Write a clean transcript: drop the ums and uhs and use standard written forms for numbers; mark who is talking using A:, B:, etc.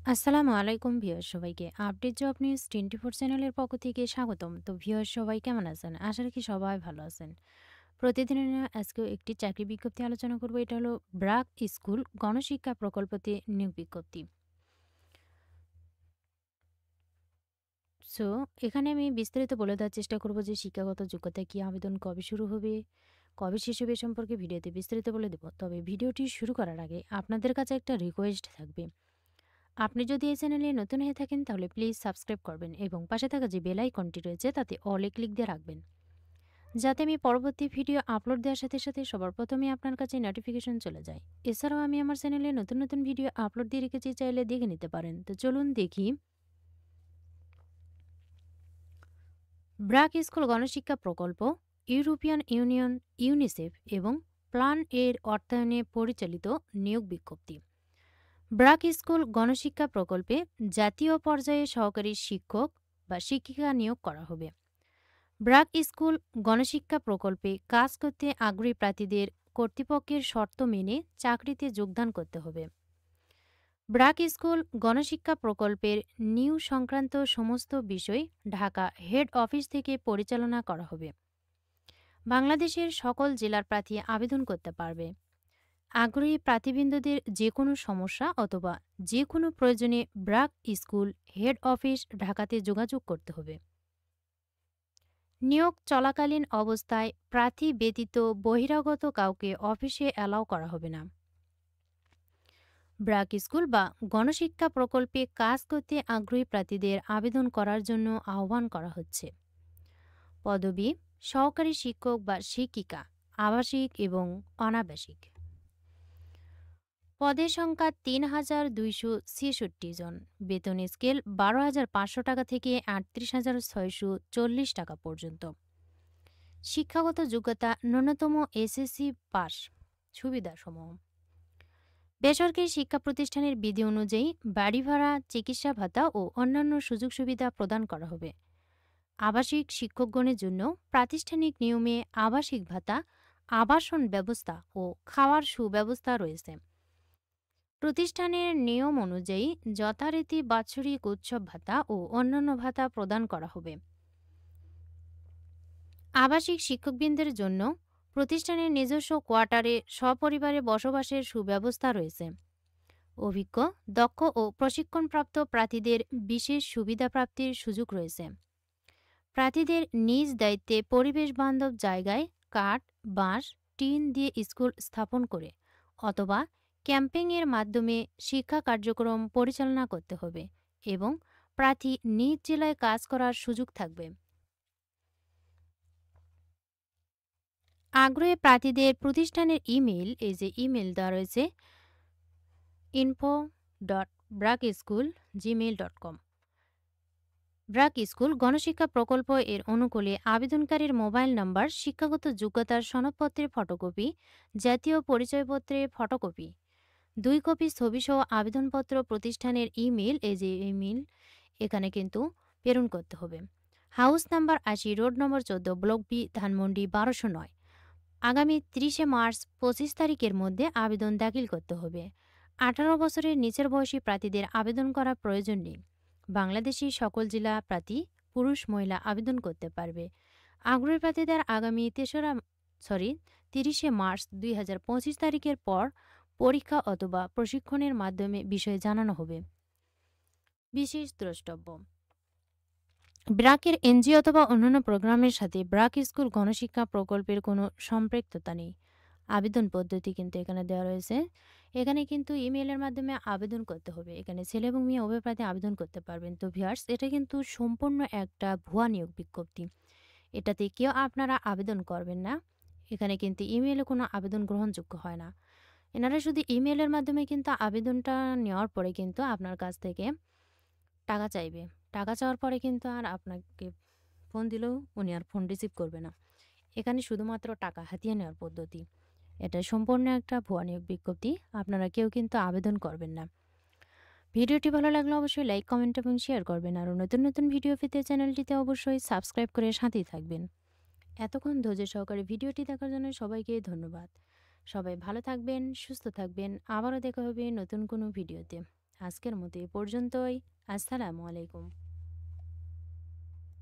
A: আসসালামু আলাইকুম ভিউয়ার্স সবাইকে আপডেট জব নিউজ 24 চ্যানেলের পক্ষ থেকে স্বাগতম। তো ভিউয়ার্স সবাই কেমন আছেন? আশা রাখি সবাই ভালো আছেন। প্রতিদিনের ন্যায় আজকেও একটি চাকরি বিজ্ঞপ্তি আলোচনা করব। এটা হলো ব্রাক স্কুল গণশিক্ষা প্রকল্পতে নিয়োগ বিজ্ঞপ্তি। সো এখানে আমি বিস্তারিত বলে দেওয়ার চেষ্টা করব যে শিক্ষাগত যোগ্যতা কি, আবেদন কবে শুরু হবে, কবে শেষ হবে, এ সম্পর্কে ভিডিওতে বিস্তারিত বলে দেব। তবে ভিডিওটি শুরু করার আগে আপনাদের কাছে একটা রিকোয়েস্ট থাকবে। আপনি যদি এই চ্যানেলে নতুন হয়ে থাকেন তাহলে প্লিজ সাবস্ক্রাইব করবেন এবং পাশে থাকা যে বেল আইকনটি রয়েছে তাতে অলে ক্লিক দিয়ে রাখবেন, যাতে আমি পরবর্তী ভিডিও আপলোড দেওয়ার সাথে সাথে সবার প্রথমে আপনার কাছে নোটিফিকেশন চলে যায়। এছাড়াও আমি আমার চ্যানেলে নতুন নতুন ভিডিও আপলোড দিয়ে রেখেছি, চাইলে দেখে নিতে পারেন। তো চলুন দেখি। ব্রাক স্কুল গণশিক্ষা প্রকল্প ইউরোপিয়ান ইউনিয়ন, ইউনিসেফ এবং প্ল্যান এর অর্থায়নে পরিচালিত নিয়োগ বিজ্ঞপ্তি। ব্রাক স্কুল গণশিক্ষা প্রকল্পে জাতীয় পর্যায়ে সহকারী শিক্ষক বা শিক্ষিকা নিয়োগ করা হবে। ব্রাক স্কুল গণশিক্ষা প্রকল্পে কাজ করতে আগ্রহী প্রার্থীদের কর্তৃপক্ষের শর্ত মেনে চাকরিতে যোগদান করতে হবে। ব্রাক স্কুল গণশিক্ষা প্রকল্পের নিউ সংক্রান্ত সমস্ত বিষয় ঢাকা হেড অফিস থেকে পরিচালনা করা হবে। বাংলাদেশের সকল জেলার প্রার্থী আবেদন করতে পারবে। আগ্রহী প্রার্থীবৃন্দদের যে কোনো সমস্যা অথবা যে কোনো প্রয়োজনে ব্রাক স্কুল হেড অফিস ঢাকাতে যোগাযোগ করতে হবে। নিয়োগ চলাকালীন অবস্থায় প্রার্থী ব্যতীত বহিরাগত কাউকে অফিসে অ্যালাউ করা হবে না। ব্রাক স্কুল বা গণশিক্ষা প্রকল্পে কাজ করতে আগ্রহী প্রার্থীদের আবেদন করার জন্য আহ্বান করা হচ্ছে। পদবি: সহকারী শিক্ষক বা শিক্ষিকা, আবাসিক এবং অনাবাসিক। পদের সংখ্যা ৩,২৬৬ জন। বেতন স্কেল ১২,৫০০ টাকা থেকে ৩৮,৬৪০ টাকা পর্যন্ত। শিক্ষাগত যোগ্যতা ন্যূনতম এসএসসি পাস। সুবিধাসমূহ: বেসরকারি শিক্ষা প্রতিষ্ঠানের বিধি অনুযায়ী বাড়ি ভাড়া, চিকিৎসা ভাতা ও অন্যান্য সুযোগ সুবিধা প্রদান করা হবে। আবাসিক শিক্ষকগণের জন্য প্রাতিষ্ঠানিক নিয়মে আবাসিক ভাতা, আবাসন ব্যবস্থা ও খাওয়ার সুব্যবস্থা রয়েছে। প্রতিষ্ঠানের নিয়ম অনুযায়ী যথারীতি বাৎসরিক উৎসব ভাতা ও অন্যান্য ভাতা প্রদান করা হবে। আবাসিক শিক্ষকবৃন্দের জন্য প্রতিষ্ঠানের নিজস্ব কোয়ার্টারে সপরিবারে বসবাসের সুব্যবস্থা রয়েছে। অভিজ্ঞ, দক্ষ ও প্রশিক্ষণপ্রাপ্ত প্রার্থীদের বিশেষ সুবিধা প্রাপ্তির সুযোগ রয়েছে। প্রার্থীদের নিজ দায়িত্বে পরিবেশ বান্ধব জায়গায় কাঠ, বাঁশ, টিন দিয়ে স্কুল স্থাপন করে অথবা ক্যাম্পেইনের মাধ্যমে শিক্ষা কার্যক্রম পরিচালনা করতে হবে এবং প্রার্থী নিজ জেলায় কাজ করার সুযোগ থাকবে। আগ্রহী প্রার্থীদের প্রতিষ্ঠানের ইমেল, এই যে ইমেল দেওয়া রয়েছে info.brackschool@gmail.com। ব্রাক স্কুল গণশিক্ষা প্রকল্প এর অনুকূলে আবেদনকারীর মোবাইল নম্বর, শিক্ষাগত যোগ্যতার সনদপত্রের ফটোকপি, জাতীয় পরিচয়পত্রের ফটোকপি, 2 কপি ছবিসহ আবেদনপত্র প্রতিষ্ঠানের ইমেল, এই যে ইমেল এখানে কিন্তু প্রেরণ করতে হবে। House number 80, road number 14, block B, Dhanmondi 1209। আগামী 30 মার্চ 25 তারিখের মধ্যে আবেদন দাখিল করতে হবে। 18 বছরের নিচের বয়সী প্রার্থীদের আবেদন করার প্রয়োজন নেই। বাংলাদেশি সকল জেলা প্রার্থী পুরুষ মহিলা আবেদন করতে পারবে। আগ্রহী প্রার্থীদের আগামী 30 মার্চ 2025 তারিখের পর পরীক্ষা অথবা প্রশিক্ষণের মাধ্যমে বিষয়ে জানানো হবে। বিশেষ দ্রষ্টব্য: ব্রাকের এনজিও অথবা অন্যান্য প্রোগ্রামের সাথে ব্রাক স্কুল গণশিক্ষা প্রকল্পের কোনো সম্পৃক্ততা নেই। আবেদন পদ্ধতি কিন্তু এখানে দেওয়া রয়েছে। এখানে কিন্তু ইমেইলের মাধ্যমে আবেদন করতে হবে। এখানে ছেলে এবং মেয়ে উভয় প্রার্থী আবেদন করতে পারবেন। তো ভিউয়ার্স, এটা কিন্তু সম্পূর্ণ একটা ভুয়া নিয়োগ বিজ্ঞপ্তি। এটাতে কেউ আপনারা আবেদন করবেন না। এখানে কিন্তু ইমেইলে কোনো আবেদন গ্রহণযোগ্য হয় না। এনারা শুধু ইমেইলের মাধ্যমে কিন্তু আবেদনটা নেওয়ার পরে কিন্তু আপনার কাছ থেকে টাকা চাইবে। টাকা চাওয়ার পরে কিন্তু আর আপনাকে ফোন দিলেও উনি আর ফোন রিসিভ করবে না। এখানে শুধুমাত্র টাকা হাতিয়ে নেওয়ার পদ্ধতি। এটা সম্পূর্ণ একটা ভুয়া নিয়োগ বিজ্ঞপ্তি। আপনারা কেউ কিন্তু আবেদন করবেন না। ভিডিওটি ভালো লাগলে অবশ্যই লাইক, কমেন্ট এবং শেয়ার করবেন। আরও নতুন নতুন ভিডিও পেতে চ্যানেলটিতে অবশ্যই সাবস্ক্রাইব করে সাথেই থাকবেন। এতক্ষণ ধৈর্য সহকারে ভিডিওটি দেখার জন্য সবাইকে ধন্যবাদ। সবাই ভালো থাকবেন, সুস্থ থাকবেন। আবারও দেখা হবে নতুন কোনো ভিডিওতে। আজকের মতো এ পর্যন্তই। আসসালামু আলাইকুম।